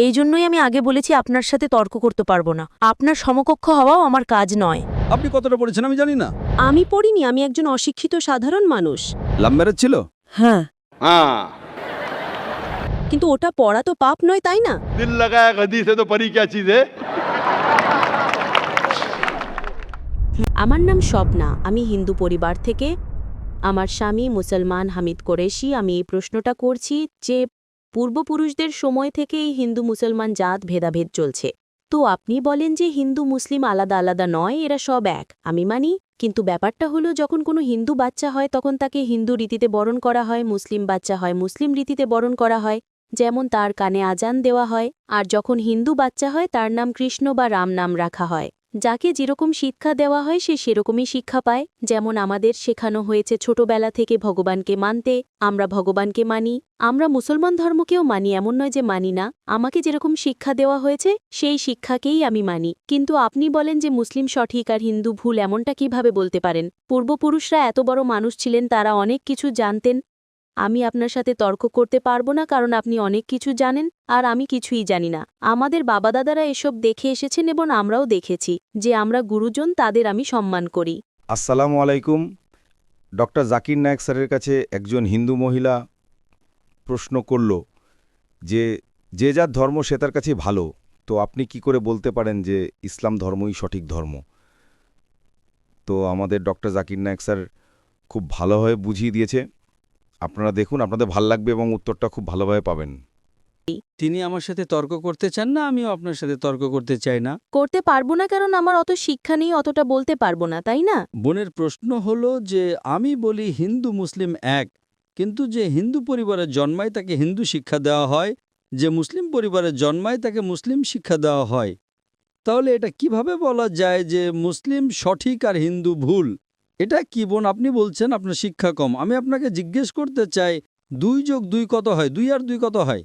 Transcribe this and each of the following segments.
এই জন্যই আমি আগে বলেছি আপনার সাথে তর্ক করতে পারবো না। আপনার সমকক্ষ হওয়াও আমার কাজ নয়। আপনি কতটা পড়েছেন আমি জানি না। আমি পড়িনি, আমি একজন অশিক্ষিত সাধারণ মানুষ। লাভ ম্যারেজ ছিল? হ্যাঁ, কিন্তু ওটা পড়া তো পাপ নয়, তাই না? दिल लगाया गधी से तो परी क्या चीज है। আমার নাম স্বপ্না, আমি হিন্দু পরিবার থেকে। আমার স্বামী মুসলমান হামিদ কোরেশি। আমি এই প্রশ্নটা করছি যে পূর্বপুরুষদের সময় থেকেই হিন্দু মুসলমান জাত ভেদাভেদ চলছে। তো আপনি বলেন যে হিন্দু মুসলিম আলাদা আলাদা নয়, এরা সব এক। আমি মানি, কিন্তু ব্যাপারটা হলো যখন কোনো হিন্দু বাচ্চা হয় তখন তাকে হিন্দু রীতিতে বরণ করা হয়, মুসলিম বাচ্চা হয় মুসলিম রীতিতে বরণ করা হয়, যেমন তার কানে আজান দেওয়া হয়। আর যখন হিন্দু বাচ্চা হয় তার নাম কৃষ্ণ বা রাম নাম রাখা হয়। যাকে যেরকম শিক্ষা দেওয়া হয় সে সেরকমই শিক্ষা পায়। যেমন আমাদের শেখানো হয়েছে ছোটবেলা থেকে ভগবানকে মানতে, আমরা ভগবানকে মানি। আমরা মুসলমান ধর্মকেও মানি, এমন নয় যে মানি না। আমাকে যেরকম শিক্ষা দেওয়া হয়েছে সেই শিক্ষাকেই আমি মানি। কিন্তু আপনি বলেন যে মুসলিম সঠিক আর হিন্দু ভুল, এমনটা কিভাবে বলতে পারেন? পূর্বপুরুষরা এত বড় মানুষ ছিলেন, তারা অনেক কিছু জানতেন। আমি আপনার সাথে তর্ক করতে পারবো না, কারণ আপনি অনেক কিছু জানেন আর আমি কিছুই জানি না। আমাদের বাবা দাদারা এসব দেখে এসেছেন এবং আমরাও দেখেছি যে আমরা গুরুজন, তাদের আমি সম্মান করি। আসসালামু আলাইকুম। ডক্টর জাকির নায়েক স্যারের কাছে একজন হিন্দু মহিলা প্রশ্ন করল যে যে যার ধর্ম সে তার কাছে ভালো, তো আপনি কি করে বলতে পারেন যে ইসলাম ধর্মই সঠিক ধর্ম? তো আমাদের ডক্টর জাকির নায়েক স্যার খুব ভালোভাবে বুঝিয়ে দিয়েছে। আপনারা দেখুন, আপনাদের ভাল লাগবে এবং উত্তরটা খুব ভালোভাবে পাবেন। তিনি আমার সাথে তর্ক করতে চান না, আমিও আপনার সাথে তর্ক করতে চাই না। করতে পারবো না কারণ আমার অত শিক্ষা নেই, অতটা বলতে পারবো না, তাই না? বোনের প্রশ্ন হলো যে আমি বলি হিন্দু মুসলিম এক, কিন্তু যে হিন্দু পরিবারে জন্মায় তাকে হিন্দু শিক্ষা দেওয়া হয়, যে মুসলিম পরিবারে জন্মায় তাকে মুসলিম শিক্ষা দেওয়া হয়। তাহলে এটা কিভাবে বলা যায় যে মুসলিম সঠিক আর হিন্দু ভুল? এটা কি বোন আপনি বলছেন আপনার শিক্ষা কম? আমি আপনাকে জিজ্ঞেস করতে চাই 2 যোগ 2 কত হয়? 2 আর 2 কত হয়?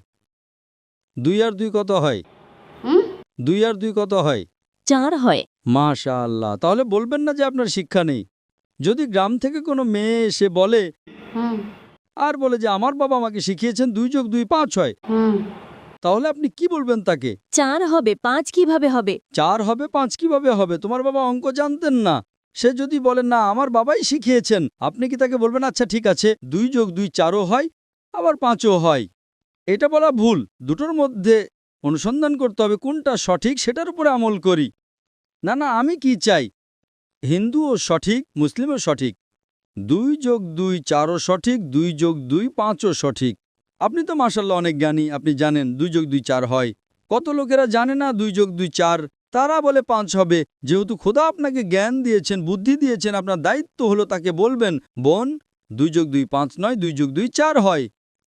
2 আর 2 কত হয়? 2 আর 2 কত হয়? 4 হয়। মাশাআল্লাহ। তাহলে বলবেন না যে আপনার শিক্ষা নেই। যদি গ্রাম থেকে কোনো মেয়ে এসে বলে আর বলে যে আমার বাবা আমাকে শিখিয়েছেন 2 যোগ 2 5 হয়, তাহলে আপনি কি বলবেন তাকে? 4 হবে, 5 কিভাবে হবে? 4 হবে 5 কিভাবে হবে? তোমার বাবা অঙ্ক জানতেন না। সে যদি বলেন না আমার বাবাই শিখিয়েছেন, আপনি কি তাকে বলবেন আচ্ছা ঠিক আছে 2 যোগ 2 4ও হয় আবার 5ও হয়? এটা বলা ভুল। দুটোর মধ্যে অনুসন্ধান করতে হবে কোনটা সঠিক, সেটার উপরে আমল করি। না না, আমি কি চাই হিন্দুও সঠিক মুসলিমও সঠিক, 2 যোগ 2 4ও সঠিক, 2 যোগ 2 5ও সঠিক। আপনি তো মাশাআল্লাহ অনেক জ্ঞানী, আপনি জানেন 2 যোগ 2 4 হয়। কত লোকেরা জানে না 2 যোগ 2 4, তারা বলে 5 হবে। যেহেতু খোদা আপনাকে জ্ঞান দিয়েছেন, বুদ্ধি দিয়েছেন, আপনার দায়িত্ব হলো তাকে বলবেন বোন 2 যোগ 2 5 নয়, 2 যোগ 2 4 হয়।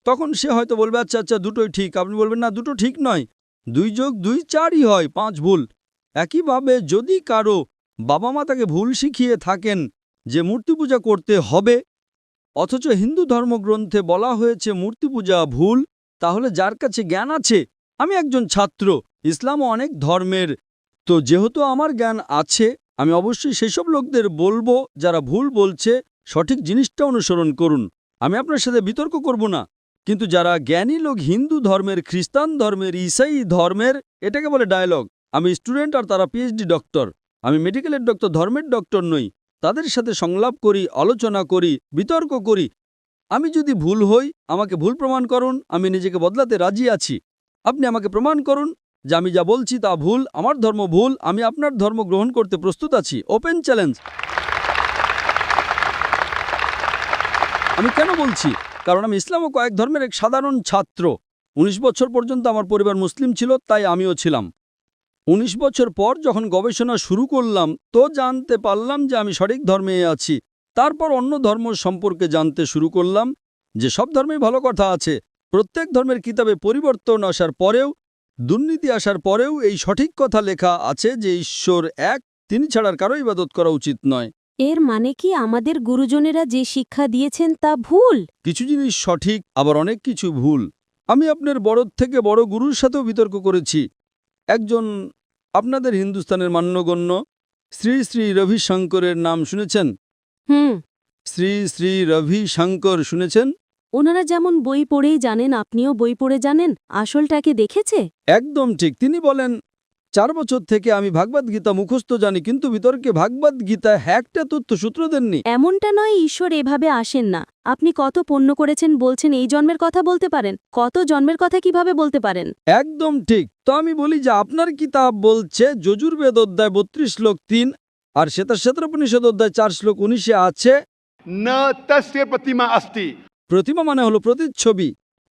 তখন সে হয়তো বলবে আচ্ছা আচ্ছা দুটোই ঠিক। আপনি বলবেন না দুটো ঠিক নয়, 2 যোগ 2 4ই হয়, 5 ভুল। একইভাবে যদি কারো বাবা মা তাকে ভুল শিখিয়ে থাকেন যে মূর্তি পূজা করতে হবে, অথচ হিন্দু ধর্মগ্রন্থে বলা হয়েছে মূর্তি পূজা ভুল, তাহলে যার কাছে জ্ঞান আছে, আমি একজন ছাত্র, ইসলামও অনেক ধর্মের, তো যেহেতু আমার জ্ঞান আছে আমি অবশ্যই সেসব লোকদের বলবো যারা ভুল বলছে সঠিক জিনিসটা অনুসরণ করুন। আমি আপনার সাথে বিতর্ক করব না। কিন্তু যারা জ্ঞানী লোক হিন্দু ধর্মের, খ্রিস্টান ধর্মের, ঈসাই ধর্মের, এটাকে বলে ডায়ালগ। আমি স্টুডেন্ট আর তারা পিএইচডি ডক্টর। আমি মেডিকেলের ডক্টর, ধর্মের ডক্টর নই। তাদের সাথে সংলাপ করি, আলোচনা করি, বিতর্ক করি। আমি যদি ভুল হই আমাকে ভুল প্রমাণ করুন, আমি নিজেকে বদলাতে রাজি আছি। আপনি আমাকে প্রমাণ করুন যে আমি যা বলছি তা ভুল, আমার ধর্ম ভুল, আমি আপনার ধর্ম গ্রহণ করতে প্রস্তুত আছি। Open challenge. আমি কেন বলছি? কারণ আমি ইসলাম ও কয়েক ধর্মের এক সাধারণ ছাত্র। 19 বছর পর্যন্ত আমার পরিবার মুসলিম ছিল, তাই আমিও ছিলাম। 19 বছর পর যখন গবেষণা শুরু করলাম তো জানতে পারলাম যে আমি সঠিক ধর্মে আছি। তারপর অন্য ধর্ম সম্পর্কে জানতে শুরু করলাম যে সব ধর্মেই ভালো কথা আছে। প্রত্যেক ধর্মের কিতাবে পরিবর্তন আসার পরেও, দুর্নীতি আসার পরেও এই সঠিক কথা লেখা আছে যে ঈশ্বর এক, তিনি ছাড়ার কারো ইবাদত করা উচিত নয়। এর মানে কি আমাদের গুরুজনেরা যে শিক্ষা দিয়েছেন তা ভুল? কিছু জিনিস সঠিক, আবার অনেক কিছু ভুল। আমি আপনার বড় থেকে বড় গুরুর সাথেও বিতর্ক করেছি। একজন আপনাদের হিন্দুস্তানের মান্যগণ্য শ্রী শ্রী রবিশঙ্করের নাম শুনেছেন? হুম। শ্রী শ্রী রবিশঙ্কর শুনেছেন? ওনারা যেমন বই পড়েই জানেন, আপনিও বই পড়ে জানেন, আসলটাকে দেখেছে? একদম ঠিক। তিনি বলেন 4 বছর থেকে আমি ভাগবত গীতা মুখস্থ জানি, কিন্তু বিতর্কে ভাগবত গীতায় একটা তথ্য সূত্র দেননি। এমনটা নয় ঈশ্বর এভাবে আসেন না। আপনি কত পুণ্য করেছেন বলছেন, এই জন্মের কথা বলতে পারেন? কত জন্মের কথা কিভাবে বলতে পারেন? একদম ঠিক। তো আমি বলি যে আপনার কিতাব বলছে যজুর্বেদ অধ্যায় 32 শ্লোক 3 আর শ্বেতাশ্বেতোপনিষদ অধ্যায় 4 শ্লোক 19 আছে न तस्य प्रतिमा अस्ति। প্রতিমা মানে হলো প্রতিচ্ছবি।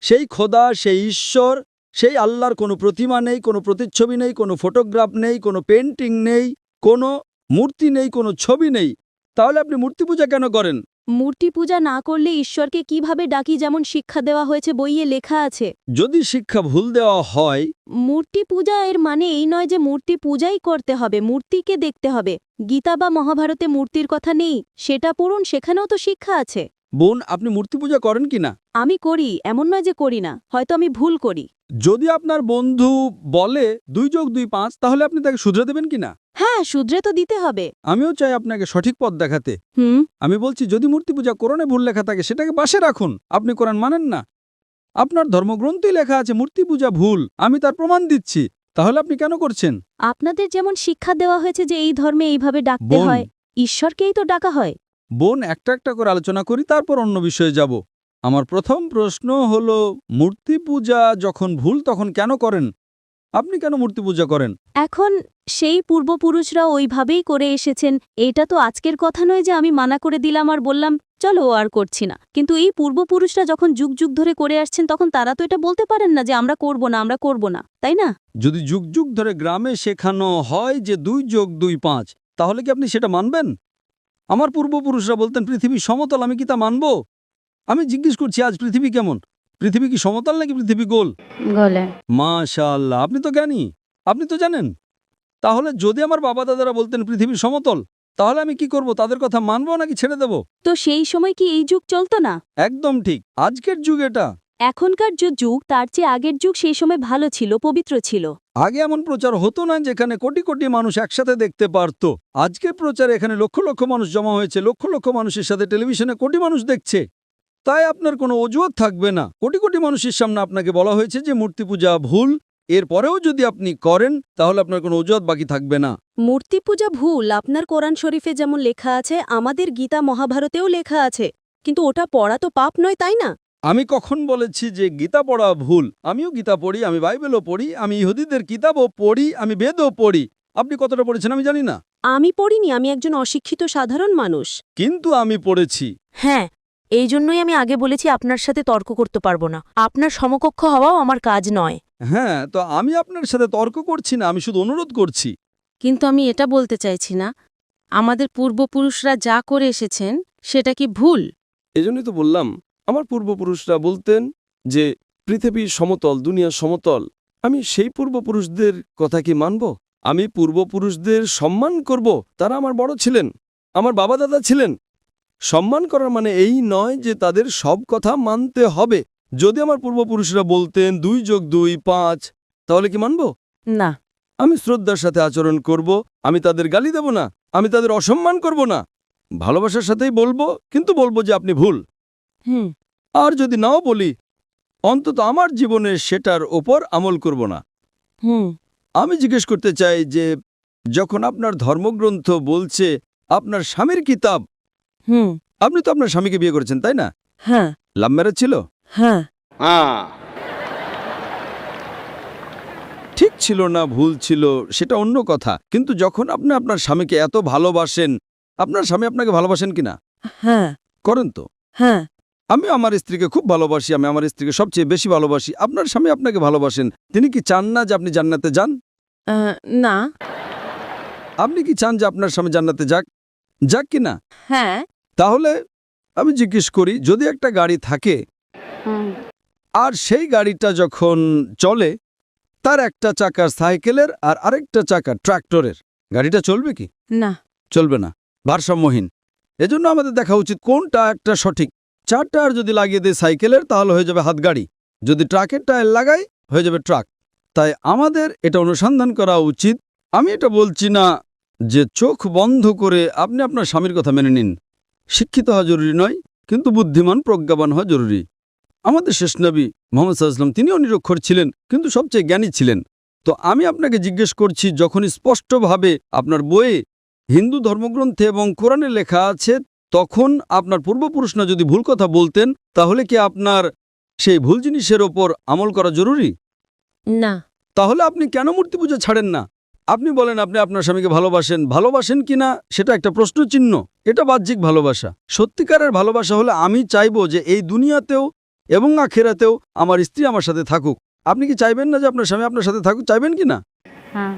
সেই খোদা, সেই ঈশ্বর, সেই আল্লাহর কোনো প্রতিমা নেই, কোনো প্রতিচ্ছবি নেই, কোনো ফটোগ্রাফ নেই, কোনো পেন্টিং নেই, কোনো মূর্তি নেই, কোনো ছবি নেই। তাহলে আপনি মূর্তি পূজা কেন করেন? মূর্তি পূজা না করলে ঈশ্বরকে কিভাবে ডাকি, যেমন শিক্ষা দেওয়া হয়েছে, বইয়ে লেখা আছে। যদি শিক্ষা ভুল দেওয়া হয়, মূর্তি পূজা এর মানে এই নয় যে মূর্তি পূজাই করতে হবে, মূর্তিকে দেখতে হবে। গীতা বা মহাভারতে মূর্তির কথা নেই, সেটা পড়ুন, সেখানেও তো শিক্ষা আছে। বোন, আপনি মূর্তি পূজা করেন কিনা? আমি করি, এমন নয় যে করি না, হয়তো আমি ভুল করি। যদি আপনার বন্ধু বলে 2 যোগ 2 5, তাহলে আপনি তাকে শুধরে দেবেন কিনা? হ্যাঁ, শুধরে তো দিতে হবে। আমিও চাই আপনাকে সঠিক পথ দেখাতে। আমি বলছি, যদি মূর্তি পূজা কোরআনে ভুল লেখা থাকে সেটাকে পাশে রাখুন। আপনি কোরআন মানেন না, আপনার ধর্মগ্রন্থই লেখা আছে মূর্তি পূজা ভুল, আমি তার প্রমাণ দিচ্ছি। তাহলে আপনি কেন করছেন? আপনাদের যেমন শিক্ষা দেওয়া হয়েছে যে এই ধর্মে এইভাবে ডাকতে বোন। হয়, ঈশ্বরকেই তো ডাকা হয়। বোন, একটা একটা করে আলোচনা করি, তারপর অন্য বিষয়ে যাব। আমার প্রথম প্রশ্ন হলো, মূর্তি পূজা যখন ভুল তখন কেন করেন? আপনি কেন মূর্তি পূজা করেন? এখন সেই পূর্বপুরুষরা ওইভাবেই করে এসেছেন, এটা তো আজকের কথা নয় যে আমি মানা করে দিলাম আর বললাম চলো আর করছি না। কিন্তু এই পূর্বপুরুষরা যখন যুগ যুগ ধরে করে আসছেন, তখন তারা তো এটা বলতে পারেন না যে আমরা করব না, আমরা করব না, তাই না? যদি যুগ যুগ ধরে গ্রামে শেখানো হয় যে 2 যোগ 2 5, তাহলে কি আপনি সেটা মানবেন? আমার পূর্বপুরুষরা বলতেন পৃথিবী সমতল, আমি কি তা মানব? আমি জিজ্ঞেস করছি, আজ পৃথিবী কেমন? পৃথিবী কি সমতল নাকি পৃথিবী গোল? গলে। মাশাআল্লাহ, আপনি তো জ্ঞানী, আপনি তো জানেন। তাহলে যদি আমার বাবা দাদারা বলতেন পৃথিবী সমতল, তাহলে আমি কি করব? তাদের কথা মানব নাকি ছেড়ে দেব? তো সেই সময় কি এই যুগ চলতো না? একদম ঠিক। আজকের যুগ এটা। এখনকার যে যুগ তার চেয়ে আগের যুগ সেই সময় ভালো ছিল, পবিত্র ছিল। আগে এমন প্রচার হতো না যেখানে কোটি কোটি মানুষ একসাথে দেখতে পারত। আজকের প্রচারে এখানে লক্ষ লক্ষ মানুষ জমা হয়েছে, লক্ষ লক্ষ মানুষের সাথে টেলিভিশনে কোটি মানুষ দেখছে। তাই আপনার কোনো অজুহাত থাকবে না। কোটি কোটি মানুষের সামনে আপনাকে বলা হয়েছে যে মূর্তি পূজা ভুল, এরপরেও যদি আপনি করেন তাহলে আপনার কোনো অজুহাত বাকি থাকবে না। মূর্তি পূজা ভুল আপনার কোরআন শরীফে যেমন লেখা আছে, আমাদের গীতা মহাভারতেও লেখা আছে, কিন্তু ওটা পড়া তো পাপ নয়, তাই না? আমি কখন বলেছি যে গীতা পড়া ভুল? আমিও গীতা পড়ি, আমি বাইবেলও পড়ি, আমি ইহুদিদের কিতাবও পড়ি, আমি বেদও পড়ি। আপনি কতটা পড়েছেন আমি জানি না, আমি পড়িনি, আমি একজন অশিক্ষিত সাধারণ মানুষ। কিন্তু আমি পড়েছি। হ্যাঁ, এই জন্যই আমি আগে বলেছি আপনার সাথে তর্ক করতে পারবো না। আপনার সমকক্ষ হওয়াও আমার কাজ নয়। হ্যাঁ, তো আমি আপনার সাথে তর্ক করছি না, আমি শুধু অনুরোধ করছি। কিন্তু আমি এটা বলতে চাইছি না, আমাদের পূর্বপুরুষরা যা করে এসেছেন সেটা কি ভুল? এজন্যই তো বললাম, আমার পূর্বপুরুষরা বলতেন যে পৃথিবী সমতল, দুনিয়া সমতল। আমি সেই পূর্বপুরুষদের কথা কি মানব? আমি পূর্বপুরুষদের সম্মান করব, তারা আমার বড় ছিলেন, আমার বাবা দাদা ছিলেন। সম্মান করার মানে এই নয় যে তাদের সব কথা মানতে হবে। যদি আমার পূর্বপুরুষরা বলতেন 2 যোগ 2 5, তাহলে কি মানব? না। আমি শ্রদ্ধার সাথে আচরণ করব, আমি তাদের গালি দেব না, আমি তাদের অসম্মান করব না, ভালোবাসার সাথেই বলবো, কিন্তু বলবো যে আপনি ভুল। হুম। আর যদি নাও বলি, অন্তত আমার জীবনে সেটার ওপর আমল করব না। হুম। আমি জিজ্ঞেস করতে চাই যে যখন আপনার ধর্মগ্রন্থ বলছে আপনার স্বামীর কিতাব, হুম। আপনি তো আপনার স্বামীকে বিয়ে করেছেন, তাই না? হ্যাঁ। লাভ ম্যারেজ ছিল? হ্যাঁ। हाँ ঠিক ছিল না ভুল ছিল সেটা অন্য কথা, কিন্তু যখন আপনি আপনার স্বামীকে এত ভালোবাসেন, আপনার স্বামী আপনাকে ভালোবাসেন কিনা? হ্যাঁ। করেন তো? হ্যাঁ। আমি আমার স্ত্রীকে খুব ভালোবাসি, আমি আমার স্ত্রীকে সবচেয়ে বেশি ভালোবাসি। আপনার স্বামী আপনাকে ভালোবাসেন, তিনি কি চান না যে আপনি জান্নাতে যান? না। আপনি কি চান যে আপনার স্বামী জান্নাতে যাক? যাক কি না? হ্যাঁ। তাহলে আমি জিজ্ঞেস করি, যদি একটা গাড়ি থাকে আর সেই গাড়িটা যখন চলে, তার একটা চাকা সাইকেলের আর আরেকটা চাকা ট্রাক্টরের, গাড়িটা চলবে কি? না। চলবে না, ভারসাম্যহীন। এজন্য আমাদের দেখা উচিত কোনটা একটা সঠিক। 4 টায়ার যদি লাগিয়ে দেয় সাইকেলের, তাহলে হয়ে যাবে হাতগাড়ি। যদি ট্রাকের টায়ার লাগাই, হয়ে যাবে ট্রাক। তাই আমাদের এটা অনুসন্ধান করা উচিত। আমি এটা বলছি না যে চোখ বন্ধ করে আপনি আপনার স্বামীর কথা মেনে নিন। শিক্ষিত হওয়া জরুরি নয়, কিন্তু বুদ্ধিমান প্রজ্ঞাবান হওয়া জরুরি। আমাদের শেষ নবী মোহাম্মদ সাল্লাল্লাহু তিনিও নিরক্ষর ছিলেন, কিন্তু সবচেয়ে জ্ঞানী ছিলেন। তো আমি আপনাকে জিজ্ঞেস করছি, যখন স্পষ্টভাবে আপনার বইয়ে হিন্দু ধর্মগ্রন্থে এবং কোরআনে লেখা আছে, তখন আপনার পূর্বপুরুষরা যদি ভুল কথা বলতেন, তাহলে কি আপনার সেই ভুল জিনিসের ওপর আমল করা জরুরি? না। তাহলে আপনি কেন মূর্তি পূজা ছাড়েন না? আপনি বলেন আপনি আপনার স্বামীকে ভালোবাসেন কিনা সেটা একটা প্রশ্নচিহ্ন। এটা বাহ্যিক ভালোবাসা। সত্যিকারের ভালোবাসা হলে আমি চাইবো যে এই দুনিয়াতেও এবং আখেরাতেও আমার স্ত্রী আমার সাথে থাকুক। আপনি কি চাইবেন না যে আপনার স্বামী আপনার সাথে থাকুক? চাইবেন কি না? হ্যাঁ।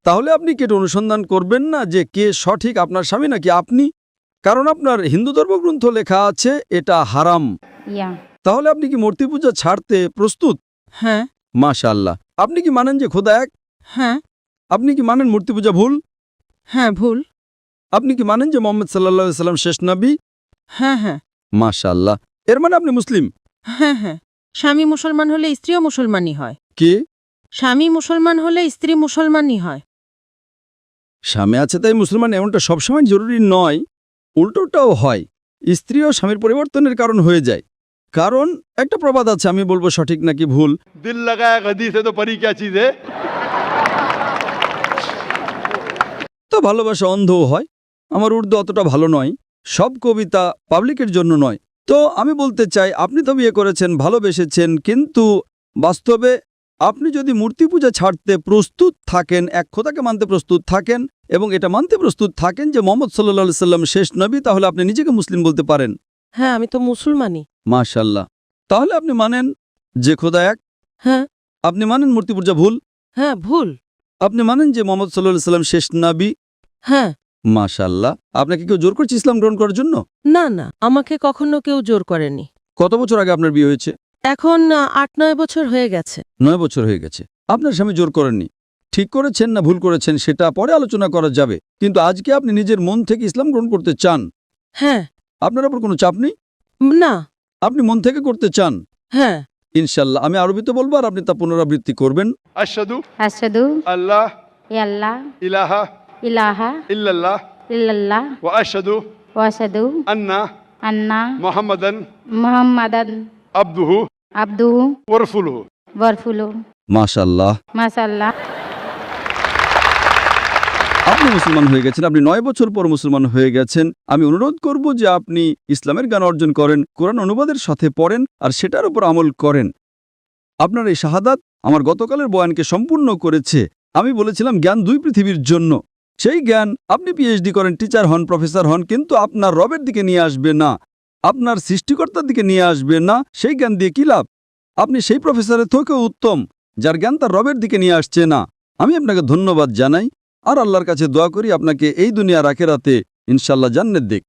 তাহলে আপনি কি এটা অনুসন্ধান করবেন না যে কে সঠিক, আপনার স্বামী নাকি আপনি? কারণ আপনার হিন্দু ধর্মগ্রন্থ লেখা আছে এটা হারাম। ইয়া। তাহলে আপনি কি মূর্তি পূজা ছাড়তে প্রস্তুত? হ্যাঁ। মাশাআল্লাহ। আপনি কি মানেন যে খোদা এক? হ্যাঁ। আপনি কি মানেন মূর্তি পূজা ভুল? হ্যাঁ, ভুল। আপনি কি মানেন যে মোহাম্মদ সাল্লাল্লাহু আলাইহি সাল্লাম শেষ নবী? হ্যাঁ, হ্যাঁ। মাশাআল্লাহ। এর মানে আপনি মুসলিম? হ্যাঁ, হ্যাঁ। স্বামী মুসলমান হলে স্ত্রীও মুসলমানই হয়। কি? স্বামী মুসলমান হলে স্ত্রী মুসলমানই হয়। স্বামী আছে তাই মুসলমান এমনটা সবসময় জরুরি নয়, উল্টোটাও হয়। স্ত্রীও স্বামীর পরিবর্তনের কারণ হয়ে যায়। কারণ একটা প্রবাদ আছে, আমি বলবো সঠিক নাকি ভুল। दिल लगाया गदी से तो परी क्या चीज है। তো ভালোবাসা অন্ধও হয়। আমার উর্দু অতটা ভালো নয়, সব কবিতা পাবলিকের জন্য নয়। তো আমি বলতে চাই, আপনি তো বিয়ে করেছেন, ভালোবেসেছেন, কিন্তু বাস্তবে আপনি যদি মূর্তি পূজা ছাড়তে প্রস্তুত থাকেন, এক খোদাকে মানতে প্রস্তুত থাকেন এবং এটা মানতে প্রস্তুত থাকেন যে মোহাম্মদ সাল্লাল্লাহু আলাইহি সাল্লাম শেষ নবী, তাহলে আপনি নিজেকে মুসলিম বলতে পারেন। হ্যাঁ, আমি তো মুসলমানই। মাশাআল্লাহ। তাহলে আপনি মানেন যে খোদা এক? হ্যাঁ। আপনি মানেন মূর্তি পূজা ভুল? হ্যাঁ, ভুল। আপনি মানেন যে মোহাম্মদ সাল্লাল্লাহু আলাইহি সাল্লাম শেষ নবী? হ্যাঁ। মাশাআল্লাহ। আপনাকে কেউ জোর করছে ইসলাম গ্রহণ করার জন্য? না, না, আমাকে কখনো কেউ জোর করেনি। কত বছর আগে আপনার বিয়ে হয়েছে? এখন 8-9 বছর হয়ে গেছে। 9 বছর হয়ে গেছে। আপনার স্বামী জোর করেননি। ঠিক করেছেন না ভুল করেছেন সেটা পরে আলোচনা করা যাবে, কিন্তু আজকে আপনি নিজের মন থেকে ইসলাম গ্রহণ করতে চান। হ্যাঁ। আপনার উপর কোনো চাপ নেই? না। আপনি মন থেকে করতে চান? হ্যাঁ। ইনশাআল্লাহ। আমি আরবিতে বলবো আর আপনি তা পুনরাবৃত্তি করবেন। अशहदु আশহাদু अल्लाह ইয়াল্লাহ इलाहा ইলাহা इल्लल्लाह ইল্লাল্লাহ व अशहदु ওয়া আশহাদু अन्ना আন্না मुहम्मदन মুহাম্মাদান अब्दुहु আবদুহু व रसूलुहु। ওয়া রাসূলুহু। মাশাআল্লাহ। মাশাআল্লাহ। আপনি মুসলমান হয়ে গেছেন, আপনি 9 বছর পর মুসলমান হয়ে গেছেন। আমি অনুরোধ করব যে আপনি ইসলামের জ্ঞান অর্জন করেন, কোরআন অনুবাদের সাথে পড়েন আর সেটার উপর আমল করেন। আপনার এই শাহাদাত আমার গতকালের বয়ানকে সম্পূর্ণ করেছে। আমি বলেছিলাম জ্ঞান 2 পৃথিবীর জন্য। সেই জ্ঞান আপনি পিএইচডি করেন, টিচার হন, প্রফেসর হন, কিন্তু আপনার রবের দিকে নিয়ে আসবে না, আপনার সৃষ্টিকর্তার দিকে নিয়ে আসবে না। সেই জ্ঞান দিয়ে কি লাভ? আপনি সেই প্রফেসরের থেকেও উত্তম যার জ্ঞান তার রবের দিকে নিয়ে আসছে না। আমি আপনাকে ধন্যবাদ জানাই আর আল্লাহর কাছে দোয়া করি আপনাকে এই দুনিয়ার আখিরাতে ইনশাআল্লাহ জান্নাত দিক।